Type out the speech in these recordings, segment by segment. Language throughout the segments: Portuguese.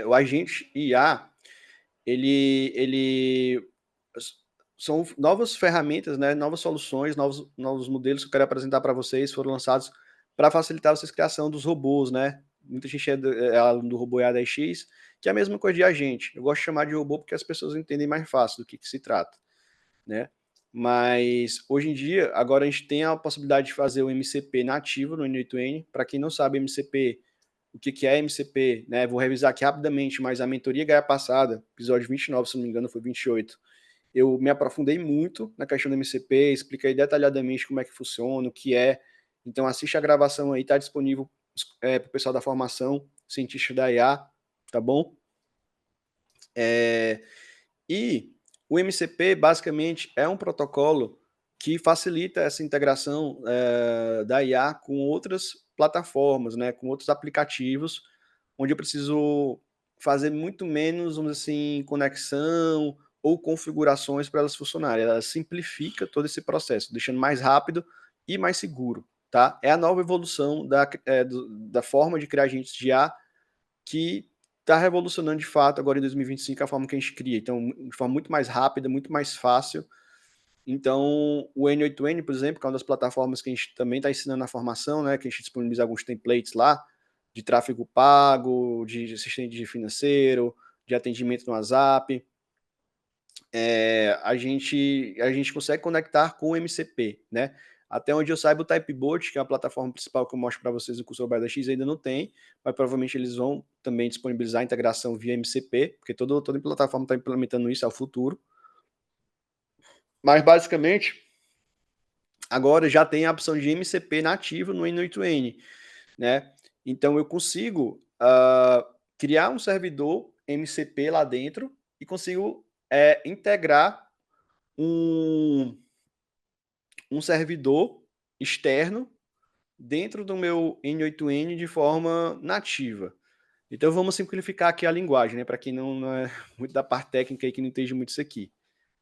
O agente IA, ele são novas ferramentas, né, novas soluções, novos modelos que eu quero apresentar para vocês, foram lançados para facilitar vocês a criação dos robôs, né? Muita gente é aluno do robô EA10X, que é a mesma coisa de agente. Eu gosto de chamar de robô porque as pessoas entendem mais fácil do que se trata, né? Mas hoje em dia, agora a gente tem a possibilidade de fazer o MCP nativo no N8N. Para quem não sabe, MCP, o que é MCP, né? Vou revisar aqui rapidamente, mas a mentoria Gaia passada, episódio 29, se não me engano, foi 28. Eu me aprofundei muito na questão do MCP, expliquei detalhadamente como é que funciona, o que é. Então assiste a gravação aí, está disponível para o pessoal da formação, cientista da IA, tá bom? E o MCP, basicamente, é um protocolo que facilita essa integração da IA com outras plataformas, né, com outros aplicativos, onde eu preciso fazer muito menos, vamos dizer assim, conexão ou configurações para elas funcionarem. Ela simplifica todo esse processo, deixando mais rápido e mais seguro. Tá? É a nova evolução da forma de criar agentes de IA que está revolucionando de fato agora em 2025 a forma que a gente cria. Então, de forma muito mais rápida, muito mais fácil. Então, o N8N, por exemplo, que é uma das plataformas que a gente também está ensinando na formação, né, que a gente disponibiliza alguns templates lá, de tráfego pago, de assistente financeiro, de atendimento no WhatsApp, a gente consegue conectar com o MCP, né? Até onde eu saiba, o Typebot, que é a plataforma principal que eu mostro para vocês no curso Roberta X, ainda não tem, mas provavelmente eles vão também disponibilizar a integração via MCP, porque toda plataforma está implementando isso, é o futuro. Mas, basicamente, agora já tem a opção de MCP nativo no N8N, né? Então, eu consigo criar um servidor MCP lá dentro e consigo integrar um servidor externo dentro do meu N8N de forma nativa. Então vamos simplificar aqui a linguagem, né? Para quem não é muito da parte técnica e que não entende muito isso aqui,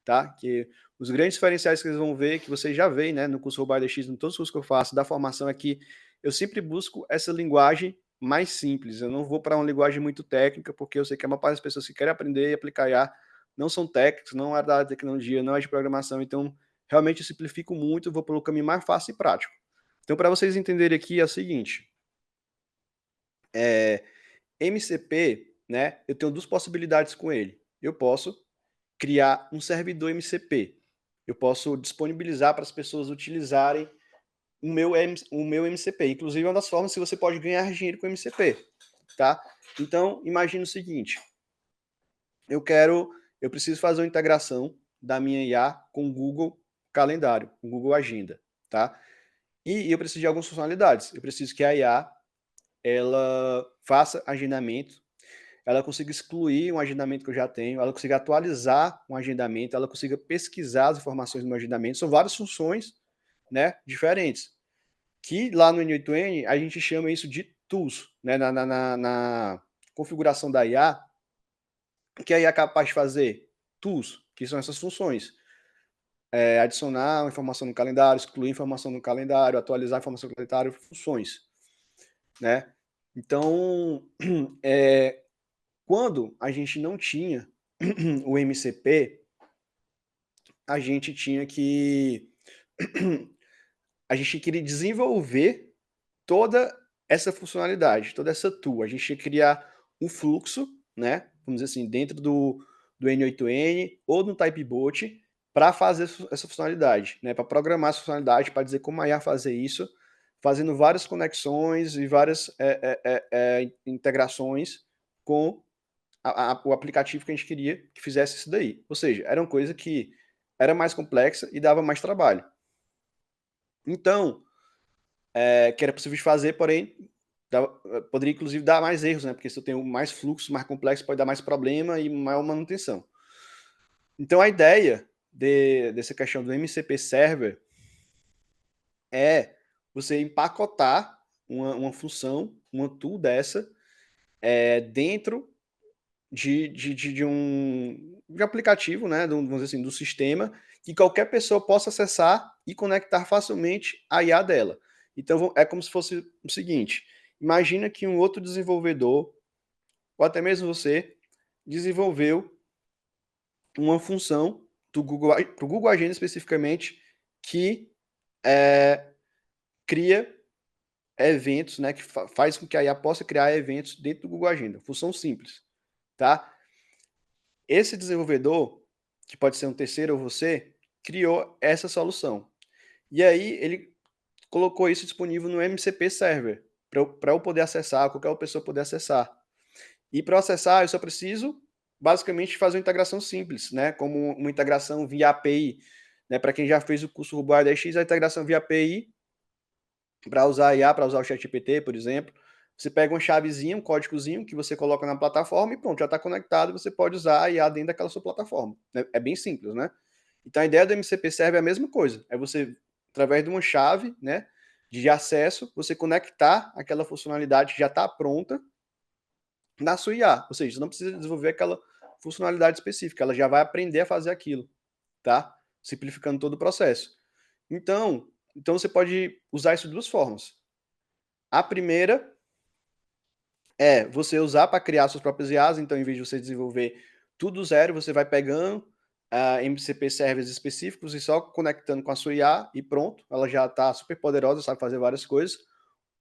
tá? Que os grandes diferenciais que vocês vão ver, que vocês já veem, né? No curso Robotics X, em todos os cursos que eu faço da formação aqui, eu sempre busco essa linguagem mais simples. Eu não vou para uma linguagem muito técnica, porque eu sei que a maior parte das pessoas que querem aprender e aplicar IA não são técnicos, não é da tecnologia, não é de programação, então realmente eu simplifico muito, vou pelo caminho mais fácil e prático. Então, para vocês entenderem aqui, é o seguinte: MCP, né? Eu tenho duas possibilidades com ele. Eu posso criar um servidor MCP. Eu posso disponibilizar para as pessoas utilizarem o meu MCP. Inclusive, é uma das formas que você pode ganhar dinheiro com MCP, tá? Então, imagine o seguinte: eu preciso fazer uma integração da minha IA com o Google Calendário, com o Google Agenda, tá? E eu preciso de algumas funcionalidades. Eu preciso que a IA ela faça agendamento, ela consiga excluir um agendamento que eu já tenho, ela consiga atualizar um agendamento, ela consiga pesquisar as informações do meu agendamento. São várias funções, né, diferentes. Que lá no N8N a gente chama isso de tools, né, na configuração da IA. O que a IA é capaz de fazer? Tools, que são essas funções. Adicionar uma informação no calendário, excluir informação no calendário, atualizar a informação no calendário, funções, né? Então, quando a gente não tinha o MCP, a gente tinha que a gente queria desenvolver toda essa funcionalidade, toda essa tool. A gente tinha que criar um fluxo, né? Vamos dizer assim, dentro do N8N ou no Typebot para fazer essa funcionalidade, né? Para programar essa funcionalidade, para dizer como a IA fazer isso, fazendo várias conexões e várias integrações com o aplicativo que a gente queria que fizesse isso daí. Ou seja, era uma coisa que era mais complexa e dava mais trabalho. Então, que era possível de fazer, porém, poderia inclusive dar mais erros, né? Porque se eu tenho mais fluxo, mais complexo, pode dar mais problema e maior manutenção. Então, a ideia dessa questão do MCP Server é você empacotar uma função, uma tool dessa, dentro de um aplicativo, né, vamos dizer assim, do sistema, que qualquer pessoa possa acessar e conectar facilmente a IA dela. Então, é como se fosse o seguinte: imagina que um outro desenvolvedor ou até mesmo você desenvolveu uma função do Google, para o Google Agenda especificamente, que cria eventos, né, que faz com que a IA possa criar eventos dentro do Google Agenda. Função simples, tá? Esse desenvolvedor, que pode ser um terceiro ou você, criou essa solução. E aí ele colocou isso disponível no MCP Server, para eu poder acessar, qualquer pessoa poder acessar. E para acessar, eu só preciso basicamente fazer uma integração simples, né? Como uma integração via API. Né? Para quem já fez o curso Ruby 10x, a integração via API, para usar a IA, para usar o ChatGPT, por exemplo, você pega uma chavezinha, um códigozinho que você coloca na plataforma e pronto, já está conectado, você pode usar a IA dentro daquela sua plataforma. É bem simples, né? Então a ideia do MCP Server é a mesma coisa, é você, através de uma chave, né, de acesso, você conectar aquela funcionalidade que já está pronta na sua IA, ou seja, você não precisa desenvolver aquela funcionalidade específica, ela já vai aprender a fazer aquilo, tá? Simplificando todo o processo. Então você pode usar isso de duas formas. A primeira é você usar para criar suas próprias IAs, então em vez de você desenvolver tudo zero, você vai pegando MCP servers específicos e só conectando com a sua IA e pronto, ela já está super poderosa, sabe fazer várias coisas.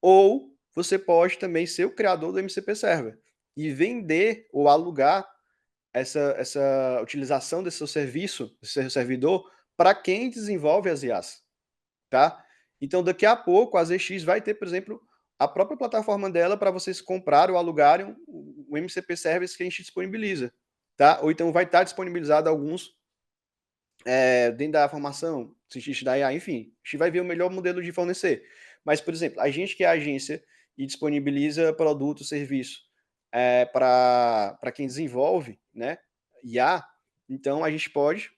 Ou você pode também ser o criador do MCP server e vender ou alugar essa utilização desse seu serviço, desse seu servidor, para quem desenvolve as IAs, tá? Então, daqui a pouco, a ZX vai ter, por exemplo, a própria plataforma dela para vocês comprarem ou alugarem o MCP Service que a gente disponibiliza, tá? Ou então vai estar disponibilizado alguns dentro da formação, cientista da IA, enfim, a gente vai ver o melhor modelo de fornecer. Mas, por exemplo, a gente que é agência e disponibiliza produto, serviço para quem desenvolve, né, IA, então a gente pode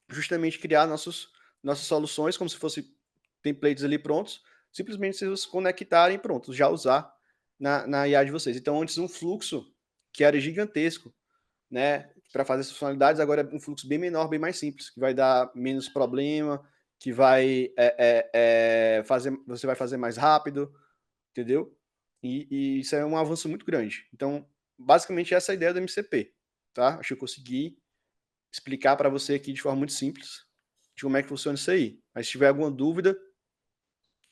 justamente criar nossas soluções como se fossem templates ali prontos, simplesmente vocês conectarem pronto, já usar na IA de vocês. Então, antes um fluxo que era gigantesco, né, para fazer essas funcionalidades, agora é um fluxo bem menor, bem mais simples, que vai dar menos problema, que vai fazer, você vai fazer mais rápido, entendeu? E isso é um avanço muito grande. Então, basicamente essa é a ideia do MCP, tá? Acho que eu consegui explicar para você aqui de forma muito simples de como é que funciona isso aí. Mas se tiver alguma dúvida,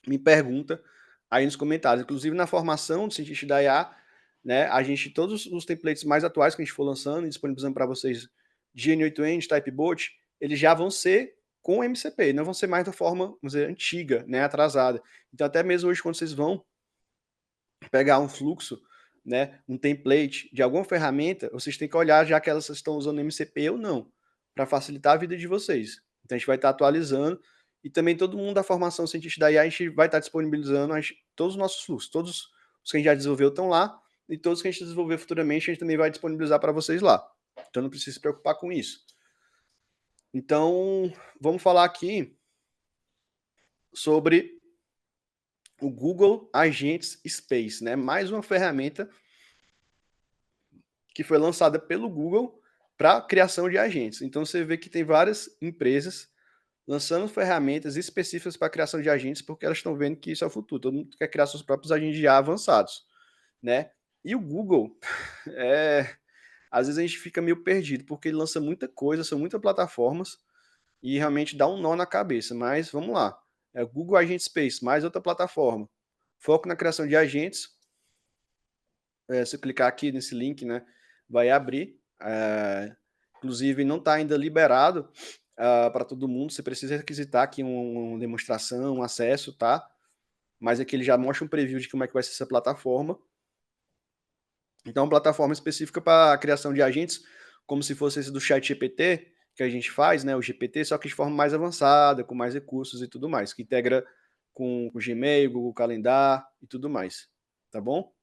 me pergunta aí nos comentários. Inclusive na formação do cientista da IA, né, a gente, todos os templates mais atuais que a gente for lançando e disponibilizando para vocês, GN8N, Typebot, eles já vão ser com MCP, não vão ser mais da forma, vamos dizer, antiga, né, atrasada. Então até mesmo hoje, quando vocês vão pegar um fluxo, né, um template de alguma ferramenta, vocês têm que olhar já que elas estão usando MCP ou não, para facilitar a vida de vocês. Então a gente vai estar atualizando e também todo mundo da formação cientista da IA, a gente vai estar disponibilizando todos os nossos fluxos, todos os que a gente já desenvolveu estão lá e todos que a gente desenvolver futuramente a gente também vai disponibilizar para vocês lá. Então não precisa se preocupar com isso. Então, vamos falar aqui sobre o Google Agents Space, né? Mais uma ferramenta que foi lançada pelo Google para criação de agentes. Então você vê que tem várias empresas lançando ferramentas específicas para a criação de agentes, porque elas estão vendo que isso é o futuro. Todo mundo quer criar seus próprios agentes de IA avançados, né? E o Google, às vezes a gente fica meio perdido, porque ele lança muita coisa, são muitas plataformas, e realmente dá um nó na cabeça. Mas vamos lá. É o Google Agent Space, mais outra plataforma. Foco na criação de agentes. Se eu clicar aqui nesse link, né, vai abrir. Inclusive, não está ainda liberado para todo mundo. Você precisa requisitar aqui uma demonstração, um acesso, tá? Mas aqui ele já mostra um preview de como é que vai ser essa plataforma. Então, uma plataforma específica para a criação de agentes, como se fosse esse do ChatGPT, que a gente faz, né, o GPT, só que de forma mais avançada, com mais recursos e tudo mais, que integra com o Gmail, Google Calendar e tudo mais, tá bom?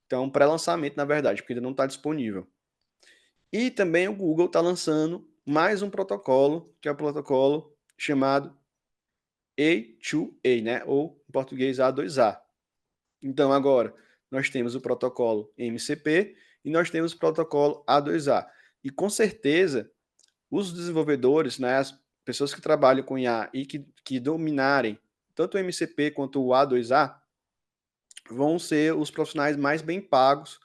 Então, pré-lançamento, na verdade, porque ainda não está disponível. E também o Google está lançando mais um protocolo, que é o protocolo chamado A2A, né? Ou em português A2A. Então, agora, nós temos o protocolo MCP e nós temos o protocolo A2A. E com certeza, os desenvolvedores, né, as pessoas que trabalham com IA e que dominarem tanto o MCP quanto o A2A, vão ser os profissionais mais bem pagos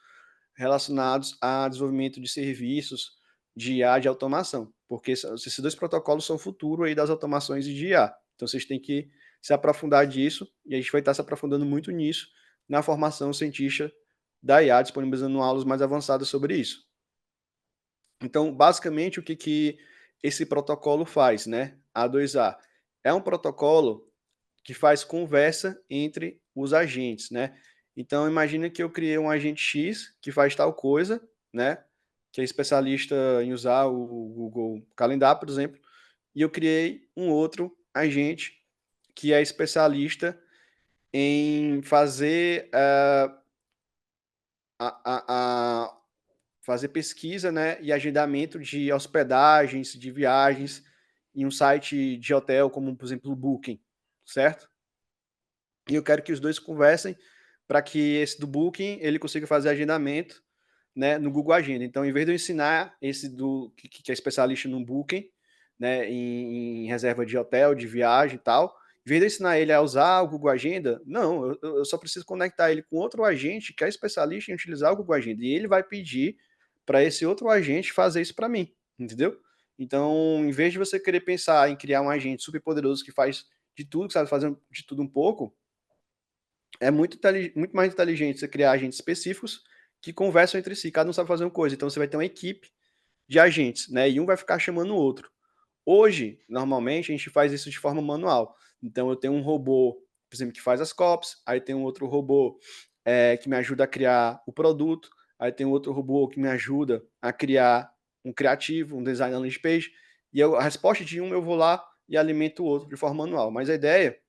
relacionados a desenvolvimento de serviços de IA de automação, porque esses dois protocolos são o futuro aí das automações de IA. Então vocês têm que se aprofundar disso, e a gente vai estar se aprofundando muito nisso na formação cientista da IA, disponibilizando aulas mais avançadas sobre isso. Então, basicamente, o que esse protocolo faz, né? A2A é um protocolo que faz conversa entre os agentes, né? Então, imagina que eu criei um agente X que faz tal coisa, né? Que é especialista em usar o Google Calendar, por exemplo, e eu criei um outro agente que é especialista em fazer fazer pesquisa, né, e agendamento de hospedagens, de viagens em um site de hotel, como por exemplo o Booking, certo? E eu quero que os dois conversem para que esse do Booking ele consiga fazer agendamento, né, no Google Agenda. Então, em vez de eu ensinar esse do que é especialista no Booking, né, em reserva de hotel, de viagem e tal, em vez de eu ensinar ele a usar o Google Agenda, não, eu só preciso conectar ele com outro agente que é especialista em utilizar o Google Agenda. E ele vai pedir para esse outro agente fazer isso para mim, entendeu? Então, em vez de você querer pensar em criar um agente super poderoso que faz de tudo, que sabe fazer de tudo um pouco, é muito mais inteligente você criar agentes específicos que conversam entre si, cada um sabe fazer uma coisa. Então, você vai ter uma equipe de agentes, né? E um vai ficar chamando o outro. Hoje, normalmente, a gente faz isso de forma manual. Então, eu tenho um robô, por exemplo, que faz as copies, aí tem um outro robô que me ajuda a criar o produto, aí tem um outro robô que me ajuda a criar um criativo, um design landing page, e a resposta de um eu vou lá e alimento o outro de forma manual. Mas a ideia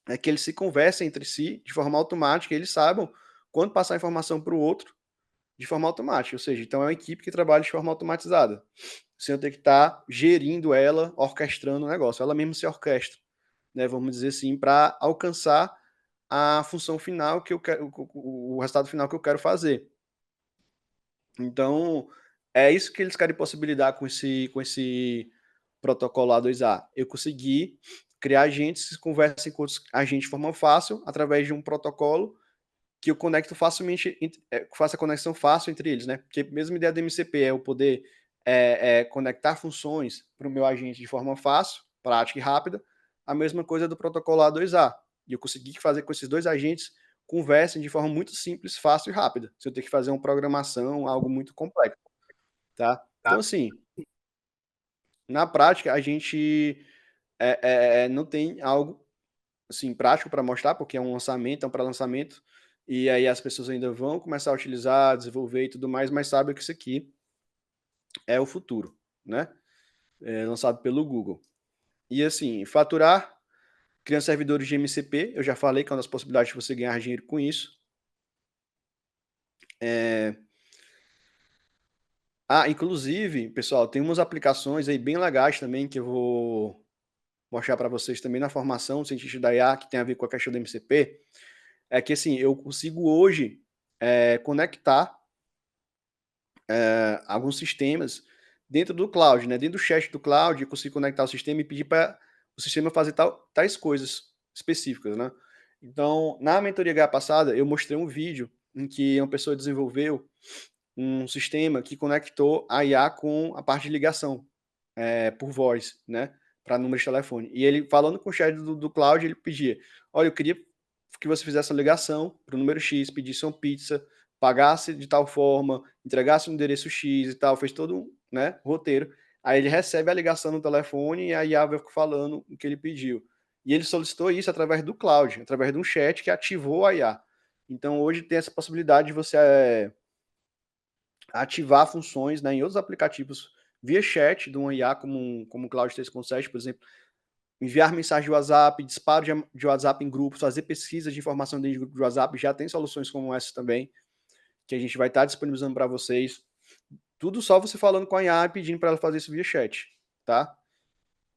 é que eles se conversem entre si de forma automática, e eles saibam quando passar a informação para o outro de forma automática, ou seja, então é uma equipe que trabalha de forma automatizada, sem eu ter que estar gerindo ela, orquestrando o negócio, ela mesma se orquestra, né, vamos dizer assim, para alcançar a função final que eu quero, o resultado final que eu quero fazer. Então, é isso que eles querem possibilitar com esse protocolo A2A. Eu consegui criar agentes que conversem com outros agentes de forma fácil, através de um protocolo que eu conecto facilmente, faça a conexão fácil entre eles, né? Porque mesmo a ideia do MCP é eu poder conectar funções para o meu agente de forma fácil, prática e rápida, a mesma coisa do protocolo A2A. E eu consegui fazer com esses dois agentes conversem de forma muito simples, fácil e rápida, sem eu ter que fazer uma programação, algo muito complexo, tá? Então, assim, na prática, a gente não tem algo assim, prático para mostrar, porque é um lançamento, é um pré-lançamento, e aí as pessoas ainda vão começar a utilizar, desenvolver e tudo mais, mas sabem que isso aqui é o futuro, né? É lançado pelo Google. E assim, faturar, criando servidores de MCP, eu já falei que é uma das possibilidades de você ganhar dinheiro com isso. Inclusive, pessoal, tem umas aplicações aí bem legais também que eu vou mostrar para vocês também na formação do cientista da IA, que tem a ver com a questão do MCP. É que assim, eu consigo hoje conectar alguns sistemas dentro do cloud, né? Dentro do chat do cloud, eu consigo conectar o sistema e pedir para o sistema fazer tais coisas específicas, né? Então, na mentoria H passada, eu mostrei um vídeo em que uma pessoa desenvolveu um sistema que conectou a IA com a parte de ligação por voz, né? Para número de telefone. E ele, falando com o chat do cloud, ele pedia: olha, eu queria que você fizesse a ligação para o número X, pedisse uma pizza, pagasse de tal forma, entregasse um endereço X e tal, fez todo um, né, roteiro. Aí ele recebe a ligação no telefone e a IA vai falando o que ele pediu. E ele solicitou isso através do cloud, através de um chat que ativou a IA. Então hoje tem essa possibilidade de você ativar funções, né, em outros aplicativos via chat de uma IA como o Cloud 3.7, por exemplo, enviar mensagem de WhatsApp, disparo de WhatsApp em grupos, fazer pesquisa de informação dentro de grupo de WhatsApp, já tem soluções como essa também, que a gente vai estar disponibilizando para vocês. Tudo só você falando com a IA e pedindo para ela fazer isso via chat, tá?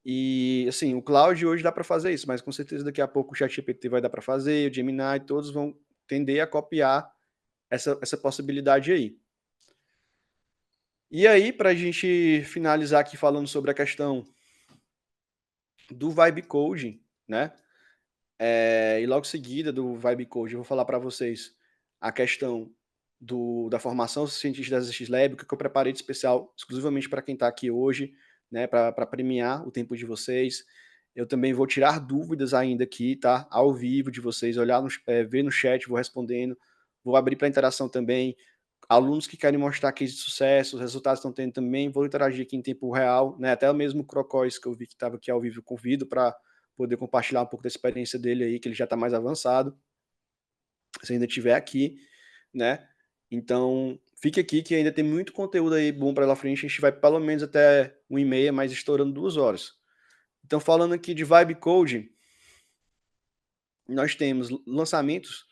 E, assim, o Cloud hoje dá para fazer isso, mas com certeza daqui a pouco o ChatGPT vai dar para fazer, o Gemini, todos vão tender a copiar essa possibilidade aí. E aí, para a gente finalizar aqui falando sobre a questão do Vibe Coding, né? E logo em seguida do Vibe Coding, eu vou falar para vocês a questão da formação cientista da ZX Lab, que eu preparei de especial exclusivamente para quem está aqui hoje, né, para premiar o tempo de vocês. Eu também vou tirar dúvidas ainda aqui, tá? Ao vivo de vocês, olhar ver no chat, vou respondendo. Vou abrir para interação também. Alunos que querem mostrar case de sucesso, os resultados que estão tendo também, vou interagir aqui em tempo real, né? Até mesmo o Crocóis, que eu vi que estava aqui ao vivo, eu convido para poder compartilhar um pouco da experiência dele aí, que ele já está mais avançado. Se ainda estiver aqui, né? Então, fique aqui que ainda tem muito conteúdo aí bom para lá frente. A gente vai pelo menos até 1h30, mas estourando 2 horas. Então, falando aqui de Vibe Coding, nós temos lançamentos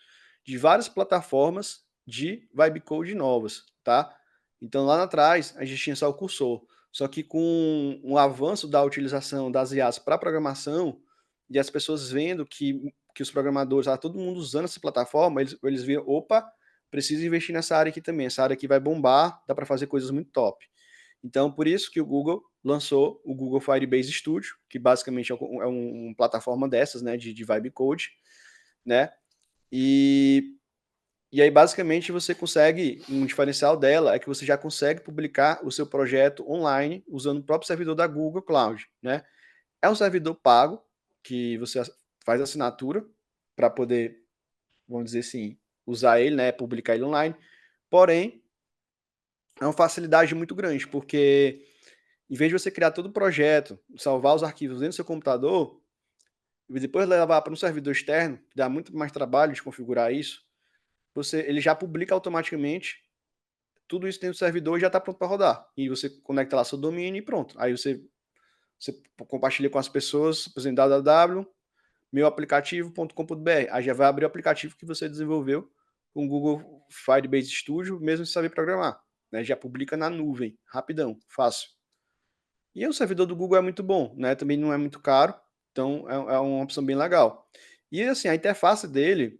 de várias plataformas de Vibe Coding novas, tá? Então, lá atrás, a gente tinha só o cursor. Só que com o avanço da utilização das IAs para programação, e as pessoas vendo que os programadores, todo mundo usando essa plataforma, eles viram, opa, preciso investir nessa área aqui também. Essa área aqui vai bombar, dá para fazer coisas muito top. Então, por isso que o Google lançou o Google Firebase Studio, que basicamente é uma plataforma dessas, né, de Vibe Code, né? E aí, basicamente, você consegue, um diferencial dela é que você já consegue publicar o seu projeto online usando o próprio servidor da Google Cloud, né? É um servidor pago, que você faz assinatura para poder, vamos dizer assim, usar ele, né, publicar ele online. Porém, é uma facilidade muito grande, porque em vez de você criar todo o projeto, salvar os arquivos dentro do seu computador, e depois levar para um servidor externo, que dá muito mais trabalho de configurar isso, ele já publica automaticamente tudo isso dentro do servidor e já está pronto para rodar. E você conecta lá seu domínio e pronto. Aí você compartilha com as pessoas, por exemplo, www.meuaplicativo.com.br. Aí já vai abrir o aplicativo que você desenvolveu com o Google Firebase Studio, mesmo sem saber programar. Né? Já publica na nuvem, rapidão, fácil. E o servidor do Google é muito bom, né? Também não é muito caro, então é uma opção bem legal. E assim, a interface dele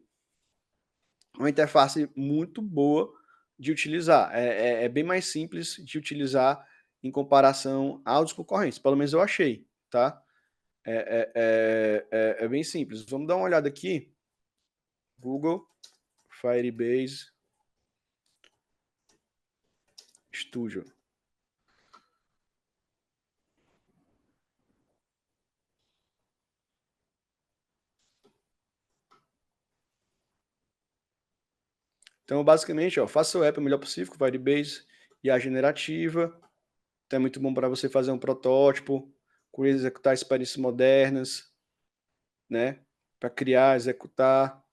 é uma interface muito boa de utilizar. É bem mais simples de utilizar em comparação aos concorrentes, pelo menos eu achei, tá? É bem simples. Vamos dar uma olhada aqui. Google Firebase Studio. Então, basicamente, ó, faça o app o melhor possível com Firebase e a generativa. Então, é muito bom para você fazer um protótipo, com executar experiências modernas, né? Para criar, executar.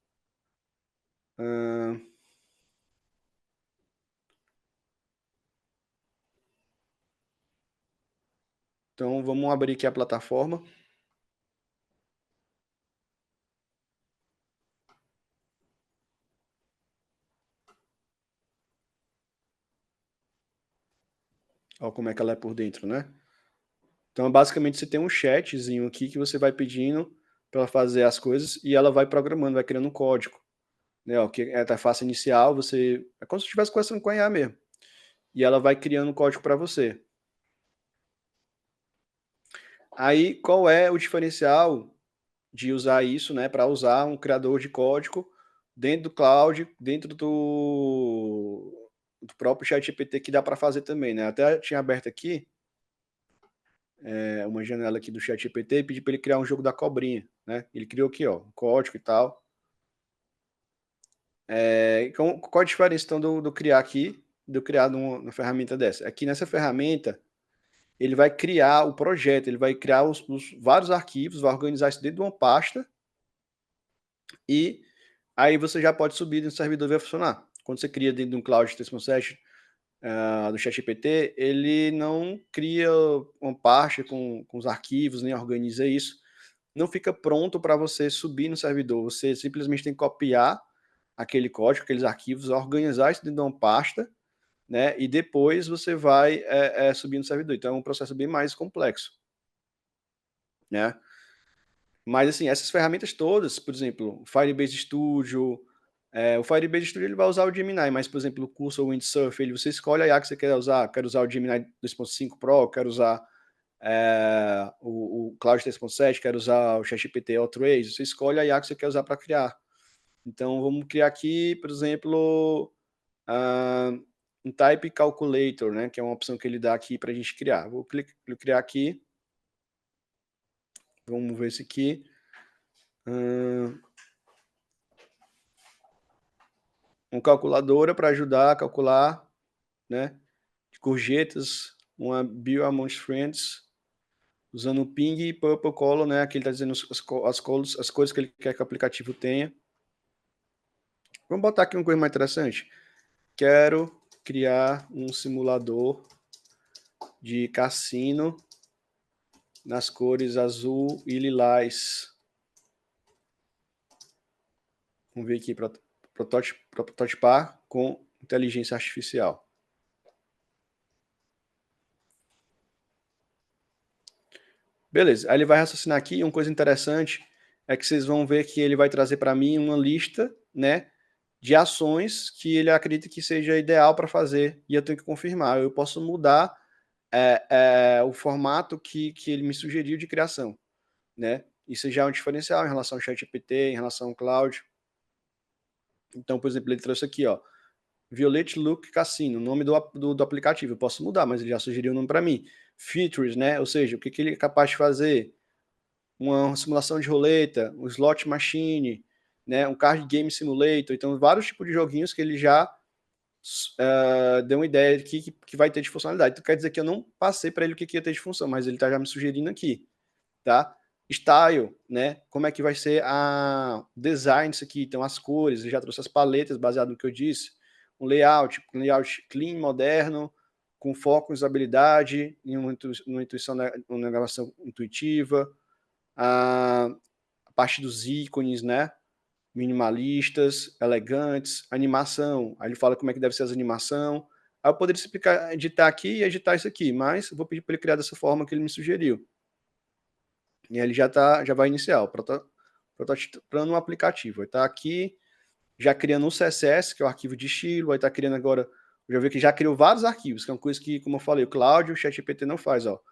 Então, vamos abrir aqui a plataforma. Olha como é que ela é por dentro, né? Então, basicamente, você tem um chatzinho aqui que você vai pedindo para ela fazer as coisas e ela vai programando, vai criando um código. Né? Ó, que é a interface inicial, é como se estivesse conversando com a IA mesmo. E ela vai criando um código para você. Aí, qual é o diferencial de usar isso, né, para usar um criador de código dentro do cloud, dentro do próprio ChatGPT que dá para fazer também, né? Até tinha aberto aqui uma janela aqui do ChatGPT e pedi para ele criar um jogo da cobrinha, né? Ele criou aqui, ó, um código e tal. Qual a diferença então do criar aqui, do criar numa ferramenta dessa? Aqui nessa ferramenta ele vai criar o projeto, ele vai criar os vários arquivos, vai organizar isso dentro de uma pasta e aí você já pode subir no servidor e vai funcionar. Quando você cria dentro de um Cloud 3.7 do ChatGPT, ele não cria uma pasta com os arquivos, nem organiza isso. Não fica pronto para você subir no servidor. Você simplesmente tem que copiar aquele código, aqueles arquivos, organizar isso dentro de uma pasta, né? E depois você vai subir no servidor. Então é um processo bem mais complexo, né? Mas assim, essas ferramentas todas, por exemplo, o Firebase Studio, o Firebase Studio ele vai usar o Gemini, mas por exemplo, o curso ou Windsurf, você escolhe a IA que você quer usar. Quero usar o Gemini 2.5 Pro, quero usar o Cloud 3.7, quero usar o ChatGPT All-Trace, você escolhe a IA que você quer usar para criar. Então, vamos criar aqui, por exemplo, um Type Calculator, né, que é uma opção que ele dá aqui para a gente criar. Vou criar aqui. Vamos ver esse aqui. Uma calculadora para ajudar a calcular, né, gorjetas, uma bill amongst friends, usando o ping e purple color, né, aqui ele está dizendo as cores que ele quer que o aplicativo tenha. Vamos botar aqui uma coisa mais interessante. Quero criar um simulador de cassino nas cores azul e lilás. Vamos ver aqui para prototipar com inteligência artificial. Beleza, aí ele vai raciocinar aqui. Uma coisa interessante é que vocês vão ver que ele vai trazer para mim uma lista, né, de ações que ele acredita que seja ideal para fazer, e eu tenho que confirmar. Eu posso mudar o formato que ele me sugeriu de criação, né? Isso já é um diferencial em relação ao ChatGPT, em relação ao Cloud. Então, por exemplo, ele trouxe aqui, ó, Violet Look Cassino, o nome do aplicativo. Eu posso mudar, mas ele já sugeriu o nome para mim. Features, né? Ou seja, o que ele é capaz de fazer? Uma simulação de roleta, um slot machine, né? Um card game simulator. Então, vários tipos de joguinhos que ele já deu uma ideia de que vai ter de funcionalidade. Então, quer dizer que eu não passei para ele o que ia ter de função, mas ele está já me sugerindo aqui, tá? Style, né? Como é que vai ser a design disso aqui? Então, as cores, eu já trouxe as paletas baseado no que eu disse. Um layout clean, moderno, com foco em usabilidade, em uma intuição, uma navegação intuitiva. A parte dos ícones, né? Minimalistas, elegantes, animação. Aí ele fala como é que deve ser as animação. Aí eu poderia explicar, editar aqui e editar isso aqui, mas eu vou pedir para ele criar dessa forma que ele me sugeriu. E ele já vai iniciar, prototipando um aplicativo. Vai estar aqui, já criando um CSS, que é o arquivo de estilo, vai estar criando agora, já vi que já criou vários arquivos, que é uma coisa que, como eu falei, o Cloud, o ChatGPT não faz, ó.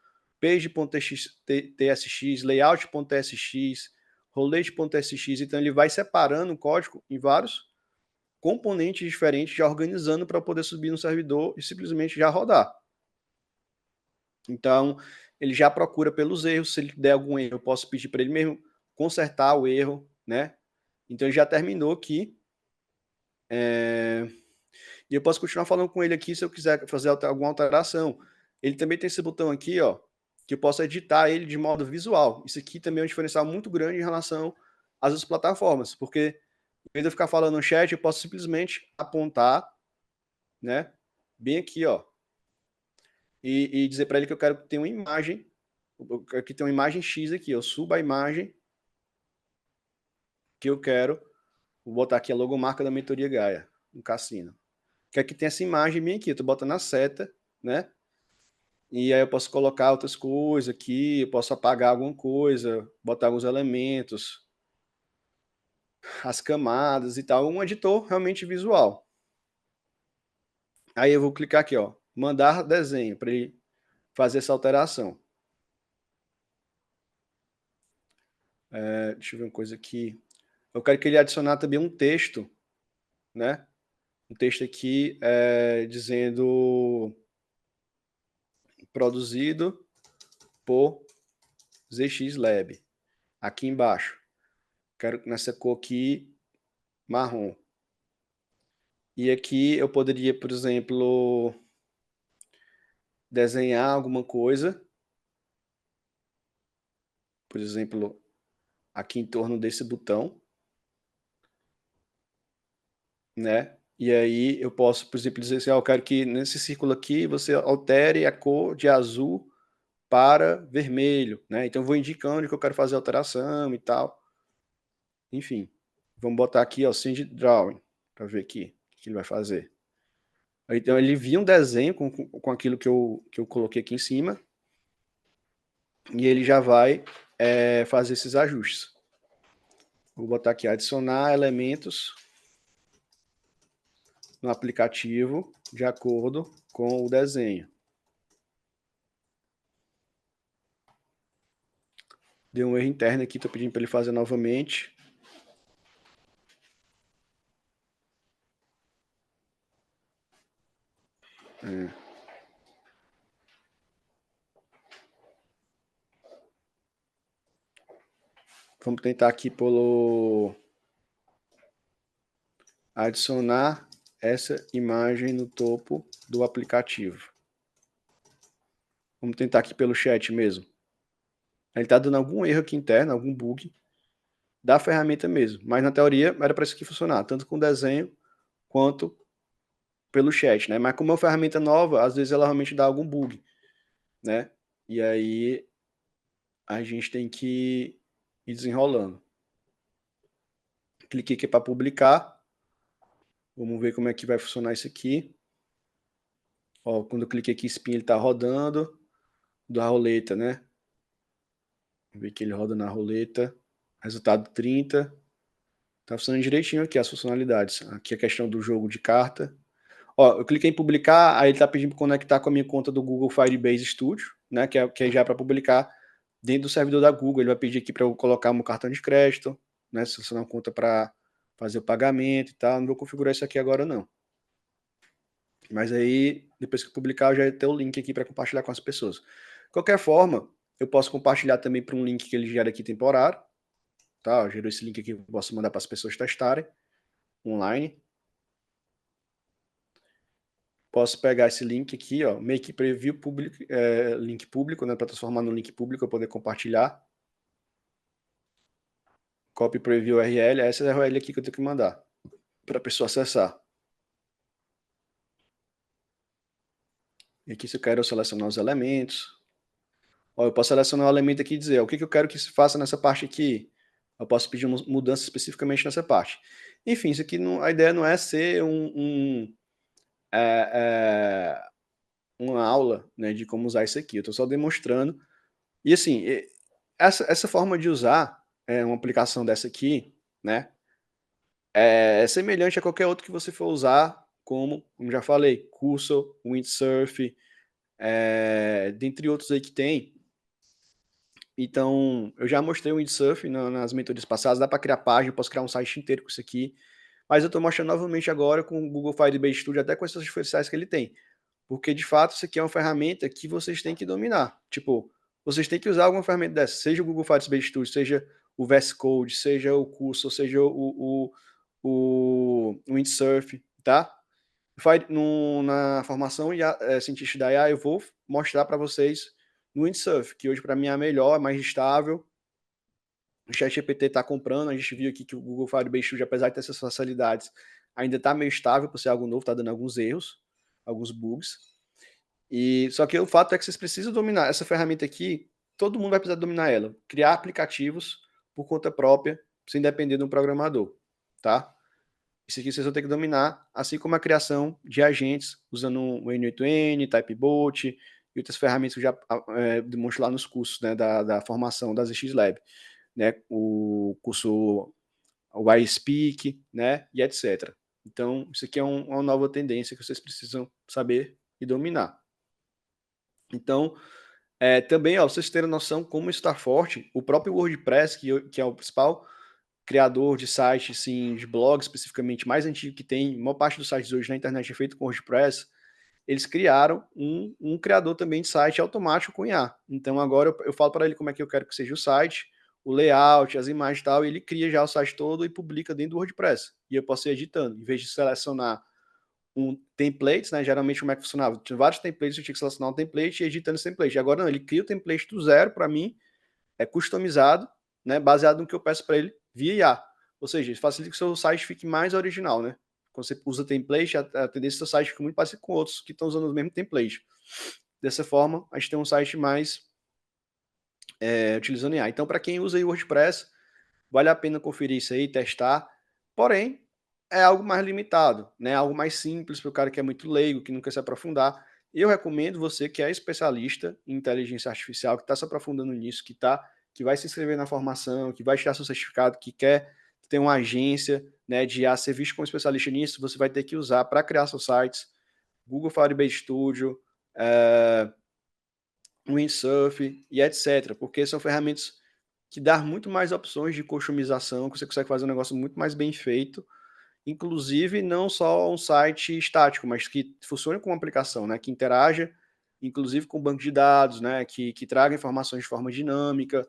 Page.tsx, layout.tsx, rolete.sx, então ele vai separando o código em vários componentes diferentes, já organizando para poder subir no servidor e simplesmente já rodar. Então, ele já procura pelos erros, se ele der algum erro, eu posso pedir para ele mesmo consertar o erro, né? Então, ele já terminou aqui. E eu posso continuar falando com ele aqui se eu quiser fazer alguma alteração. Ele também tem esse botão aqui, ó, que eu posso editar ele de modo visual. Isso aqui também é um diferencial muito grande em relação às outras plataformas, porque em vez de eu ficar falando no chat, eu posso simplesmente apontar, né, bem aqui, ó, e dizer para ele que eu quero ter uma imagem, eu quero que tenha uma imagem X aqui, eu subo a imagem que eu quero, vou botar aqui a logomarca da mentoria Gaia, no cassino. Quer que tenha essa imagem bem aqui, eu tô botando a seta, né? E aí eu posso colocar outras coisas aqui, eu posso apagar alguma coisa, botar alguns elementos, as camadas e tal, um editor realmente visual. Aí eu vou clicar aqui, ó, mandar desenho, para ele fazer essa alteração. Deixa eu ver uma coisa aqui. Eu quero que ele adicionar também um texto, né? Um texto aqui dizendo produzido por ZX Lab. Aqui embaixo. Quero nessa cor aqui, marrom. E aqui eu poderia, por exemplo, desenhar alguma coisa. Por exemplo, aqui em torno desse botão. Né? E aí eu posso, por exemplo, dizer assim, eu quero que nesse círculo aqui você altere a cor de azul para vermelho, né? Então eu vou indicando que eu quero fazer alteração e tal. Enfim, vamos botar aqui, ó, Send Drawing, para ver aqui o que ele vai fazer. Então ele via um desenho com aquilo que eu coloquei aqui em cima e ele já vai fazer esses ajustes. Vou botar aqui, adicionar elementos no aplicativo de acordo com o desenho. Deu um erro interno aqui, estou pedindo para ele fazer novamente. Vamos tentar aqui pelo adicionar essa imagem no topo do aplicativo. Vamos tentar aqui pelo chat mesmo. Ele está dando algum erro aqui interno, algum bug da ferramenta mesmo. Mas na teoria era para isso aqui funcionar, tanto com desenho quanto pelo chat, né? Mas como é uma ferramenta nova, às vezes ela realmente dá algum bug, né? E aí a gente tem que ir desenrolando. Cliquei aqui para publicar. Vamos ver como é que vai funcionar isso aqui. Ó, quando eu cliquei aqui, spin, ele está rodando da roleta, né? Vamos ver que ele roda na roleta. Resultado 30. Tá funcionando direitinho aqui as funcionalidades. Aqui a questão do jogo de carta. Ó, eu cliquei em publicar, aí ele tá pedindo para conectar com a minha conta do Google Firebase Studio, né? Que é já para publicar dentro do servidor da Google. Ele vai pedir aqui para eu colocar meu cartão de crédito, né? Selecionar uma conta para fazer o pagamento e tal. Não vou configurar isso aqui agora, não. Mas aí, depois que eu publicar, eu já vai ter o link aqui para compartilhar com as pessoas. De qualquer forma, eu posso compartilhar também para um link que ele gera aqui temporário. Tá? Gerou esse link aqui, eu posso mandar para as pessoas testarem online. Posso pegar esse link aqui, ó, make preview public, link público, né, para transformar no link público, eu poder compartilhar. Copy preview URL, essa é a URL aqui que eu tenho que mandar para a pessoa acessar. E aqui, se eu quero selecionar os elementos, ó, eu posso selecionar o elemento aqui e dizer, ó, o que eu quero que se faça nessa parte aqui. Eu posso pedir uma mudança especificamente nessa parte. Enfim, isso aqui não, a ideia não é ser uma aula, né, de como usar isso aqui. Eu estou só demonstrando. E assim, essa forma de usar uma aplicação dessa aqui, né, é semelhante a qualquer outro que você for usar, como já falei, Cursor, Windsurf, dentre outros aí que tem. Então, eu já mostrei o Windsurf nas mentorias passadas, dá para criar página, eu posso criar um site inteiro com isso aqui, mas eu estou mostrando novamente agora com o Google Firebase Studio, até com essas diferenciais que ele tem. Porque, de fato, isso aqui é uma ferramenta que vocês têm que dominar. Tipo, vocês têm que usar alguma ferramenta dessa, seja o Google Firebase Studio, seja o VS Code, seja o Cursor, seja o Windsurf, tá? Na formação cientista da IA, eu vou mostrar para vocês no Windsurf, que hoje para mim é a melhor, é mais estável. O ChatGPT está comprando, a gente viu aqui que o Google Firebase Studio, apesar de ter essas facilidades, ainda está meio estável por ser algo novo, está dando alguns erros, alguns bugs. E só que o fato é que vocês precisam dominar essa ferramenta aqui, todo mundo vai precisar dominar ela, criar aplicativos por conta própria, sem depender de um programador, tá? Isso aqui vocês vão ter que dominar, assim como a criação de agentes, usando o N8N, Typebot e outras ferramentas que eu já demonstro lá nos cursos, né, da formação das XLab, né, o curso o iSpeak, né, e etc. Então, isso aqui é uma nova tendência que vocês precisam saber e dominar. Então, também, ó, vocês terem noção como está forte, o próprio WordPress, que é o principal criador de sites, assim, de blogs especificamente mais antigo que tem, a maior parte dos sites hoje na internet é feito com WordPress, eles criaram um criador também de site automático com IA. Então agora eu falo para ele como é que eu quero que seja o site, o layout, as imagens e tal, e ele cria já o site todo e publica dentro do WordPress. E eu posso ir editando, em vez de selecionar templates, né? Geralmente como é que funcionava? Tinha vários templates, eu tinha que selecionar um template e editando esse template. Agora não, ele cria o template do zero para mim, é customizado, né? Baseado no que eu peço para ele via IA. Ou seja, isso facilita que o seu site fique mais original, né? Quando você usa template, a tendência do seu site fica muito parecido com outros que estão usando o mesmo template. Dessa forma, a gente tem um site mais utilizando IA. Então, para quem usa o WordPress, vale a pena conferir isso aí, testar. Porém, é algo mais limitado, né? Algo mais simples para o cara que é muito leigo, que não quer se aprofundar. Eu recomendo você que é especialista em inteligência artificial, que está se aprofundando nisso, que vai se inscrever na formação, que vai tirar seu certificado, que quer ter uma agência, né, de IA, ser visto como especialista nisso, você vai ter que usar para criar seus sites, Google Firebase Studio, Windsurf e etc. Porque são ferramentas que dão muito mais opções de customização, que você consegue fazer um negócio muito mais bem feito inclusive não só um site estático, mas que funcione como uma aplicação, né, que interaja, inclusive com o banco de dados, né, que traga informações de forma dinâmica,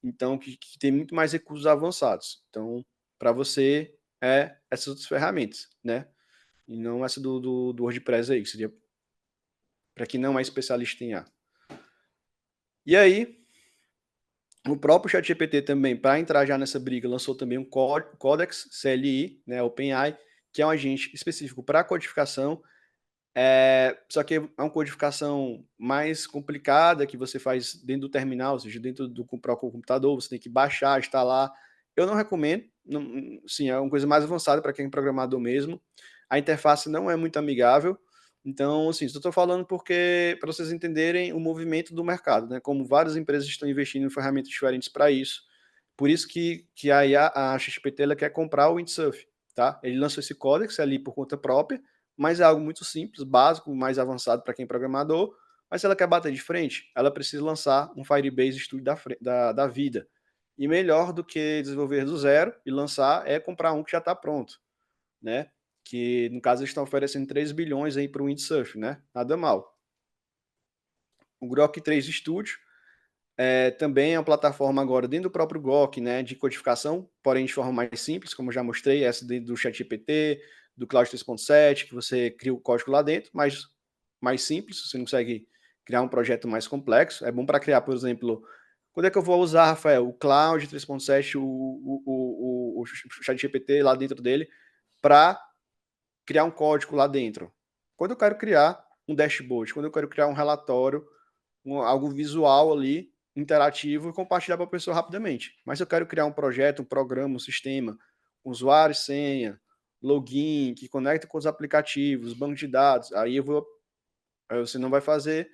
então que tem muito mais recursos avançados. Então, para você, essas outras ferramentas, né, e não essa do WordPress aí, que seria para quem não é especialista em IA. E aí, o próprio ChatGPT também, para entrar já nessa briga, lançou também um Codex CLI, né, OpenAI, que é um agente específico para codificação, só que é uma codificação mais complicada que você faz dentro do terminal, ou seja, dentro do próprio computador, você tem que baixar, instalar. Eu não recomendo, não, sim, é uma coisa mais avançada para quem é programador mesmo. A interface não é muito amigável. Então, assim, estou falando porque para vocês entenderem o movimento do mercado, né? Como várias empresas estão investindo em ferramentas diferentes para isso. Por isso que a XPT ela quer comprar o Windsurf, tá? Ele lançou esse códex ali por conta própria, mas é algo muito simples, básico, mais avançado para quem é programador. Mas se ela quer bater de frente, ela precisa lançar um Firebase Studio da vida. E melhor do que desenvolver do zero e lançar é comprar um que já está pronto, né? Que no caso eles estão oferecendo 3 bilhões aí para o Windsurf, né? Nada mal. O Grok 3 Studio também é uma plataforma agora dentro do próprio Grok, né, de codificação, porém de forma mais simples, como eu já mostrei, essa dentro do ChatGPT, do Cloud 3.7, que você cria o código lá dentro, mas mais simples, você não consegue criar um projeto mais complexo. É bom para criar, por exemplo, quando é que eu vou usar, Rafael, o Cloud 3.7, o ChatGPT lá dentro dele, para criar um código lá dentro? Quando eu quero criar um dashboard, quando eu quero criar um relatório, algo visual ali, interativo e compartilhar para a pessoa rapidamente. Mas eu quero criar um projeto, um programa, um sistema, usuário, senha, login, que conecta com os aplicativos, banco de dados. Aí você não vai fazer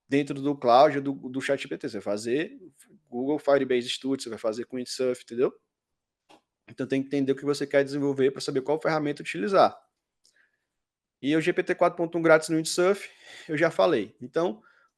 dentro do cloud do ChatGPT, você vai fazer Google Firebase Studio, você vai fazer com Windsurf, entendeu? Então tem que entender o que você quer desenvolver para saber qual ferramenta utilizar. E o GPT 4.1 grátis no Windsurf, eu já falei. Então,